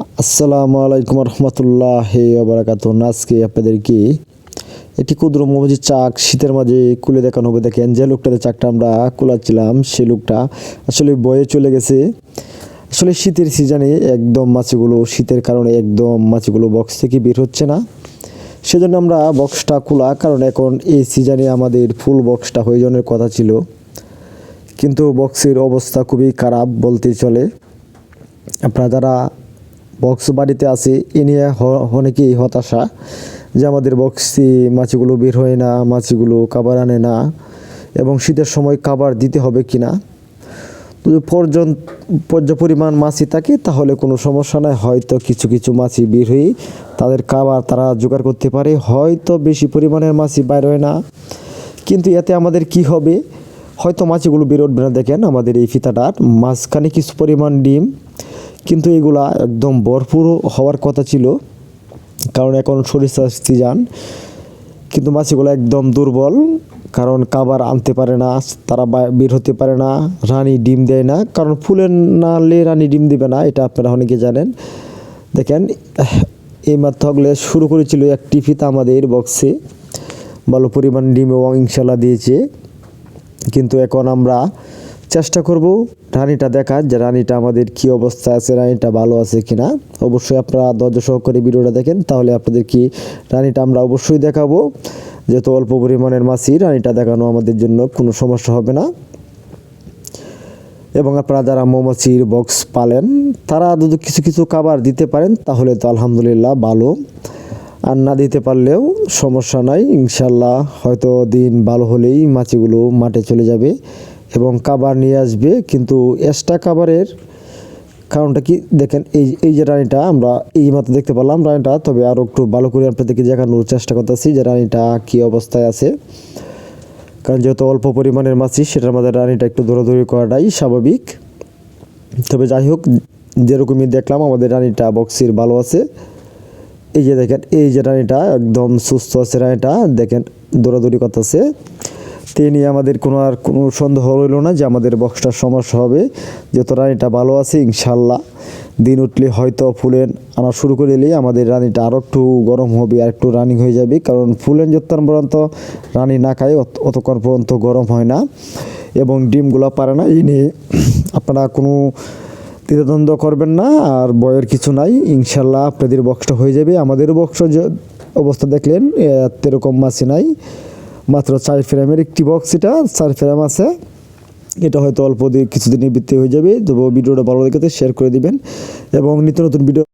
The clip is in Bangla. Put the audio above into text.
আসসালামু আলাইকুম রহমতুল্লাহি ওয়া বারাকাতুহু। আজকে আপনাদেরকে একটি ক্ষুদ্র মৌমাছির চাক শীতের মাঝে খুলে দেখানো হবে। দেখেন যে লোকটাতে চাকটা আমরা খোলাচ্ছিলাম সেই লোকটা আসলে বয়ে চলে গেছে। আসলে শীতের সিজনে একদম মাছিগুলো শীতের কারণে একদম মাছিগুলো বক্স থেকে বের হচ্ছে না, সেজন্য আমরা বক্সটা খোলা, কারণ এখন এই সিজনে আমাদের ফুল বক্সটা হয়ে যাওয়ার কথা ছিল, কিন্তু বক্সের অবস্থা খুবই খারাপ বলতে চলে। আপনারা যারা বক্স বাড়িতে আছে এ নিয়ে অনেকেই হতাশা যে আমাদের বক্সে মাছিগুলো বের হয় না, মাছিগুলো খাবার আনে না, এবং শীতের সময় খাবার দিতে হবে কিনা। যদি পর্যাপ্ত পরিমাণ মাছি থাকে তাহলে কোনো সমস্যা নাই, হয়তো কিছু কিছু মাছি বের হয়ে তাদের খাবার তারা জোগাড় করতে পারে, হয়তো বেশি পরিমাণের মাছি বাইর হয় না, কিন্তু এতে আমাদের কি হবে, হয়তো মাছিগুলো বের উঠবে না। দেখেন আমাদের এই ফিতাটার মাঝখানে কিছু পরিমাণ ডিম, কিন্তু এগুলা একদম ভরপুর হওয়ার কথা ছিল, কারণ এখন সরিষার সিজন, কিন্তু মাছিগুলো একদম দুর্বল, কারণ খাবার আনতে পারে না, তারা বের হতে পারে না, রানী ডিম দেয় না, কারণ ফুলের নালে রানী ডিম দেবে না, এটা আপনারা অনেকে জানেন। দেখেন এই মাত্র হগলে শুরু করেছিল একটি ফিতা আমাদের বক্সে, ভালো পরিমাণ ডিম এবং ইনশাল্লাহ দিয়েছে, কিন্তু এখন আমরা চেষ্টা করব রানীটা দেখার, যে রানীটা আমাদের কি অবস্থা আছে, রানীটা ভালো আছে কিনা। অবশ্যই আপনারা ধৈর্য সহকারে ভিডিওটা দেখেন, তাহলে আপনাদের কি রানীটা আমরা অবশ্যই দেখাবো। যেহেতু অল্প পরিমাণের মাছি, রানীটা দেখানো আমাদের জন্য কোনো সমস্যা হবে না। এবং আপনারা যারা মৌমাছির বক্স পালেন তারা যদি কিছু কিছু খাবার দিতে পারেন তাহলে তো আলহামদুলিল্লাহ ভালো, আর না দিতে পারলেও সমস্যা নাই, ইনশাল্লাহ হয়তো দিন ভালো হলেই মাছিগুলো মাঠে চলে যাবে এবং খাবার নিয়ে আসবে। কিন্তু এক্সট্রা খাবারের কারণটা কি, দেখেন এই যে রানীটা আমরা এই মাত্র দেখতে পারলাম রানীটা, তবে আরও একটু ভালো করে আপনাদেরকে দেখানোর চেষ্টা করতেছি যে রানীটা কী অবস্থায় আছে, কারণ যেহেতু অল্প পরিমাণের মাছি সেটার মধ্যে রানীটা একটু দৌড়াদৌড়ি করাটাই স্বাভাবিক। তবে যাই হোক, যেরকমই দেখলাম আমাদের রানীটা বক্সের ভালো আছে। এই যে দেখেন এই যে রানীটা একদম সুস্থ আছে, রানীটা দেখেন দৌড়াদৌড়ি করতেছে। তে নিয়ে আমাদের কোনো সন্দেহ রইল না যে আমাদের বক্সটার সমস্যা হবে, যেহেতু রানীটা ভালো আছে। ইনশাল্লাহ দিন উঠলে হয়তো ফুলেন আনা শুরু করে দিলেই আমাদের রানীটা আরও একটু গরম হবে, আর একটু রানিং হয়ে যাবে, কারণ ফুলেন যতক্ষণ পর্যন্ত রানী না খায় অতক্ষণ পর্যন্ত গরম হয় না এবং ডিমগুলো পারে না। এই নিয়ে আপনারা কোনো দ্বিধাদ্বন্দ্ব করবেন না, আর ভয়ের কিছু নাই, ইনশাল্লাহ আপনাদের বক্সটা হয়ে যাবে। আমাদের বক্স অবস্থা দেখলেন এরকম মাছি নাই, মাত্র 4 ফ্রেমের একটি বক্স, এটা 4 ফ্রেম আছে, এটা হয়তো অল্প কিছুদিনের ভিত্তি হয়ে যাবে। তো ভিডিওটা ভালো লেগে শেয়ার করে দিবেন এবং নিত্য নতুন ভিডিও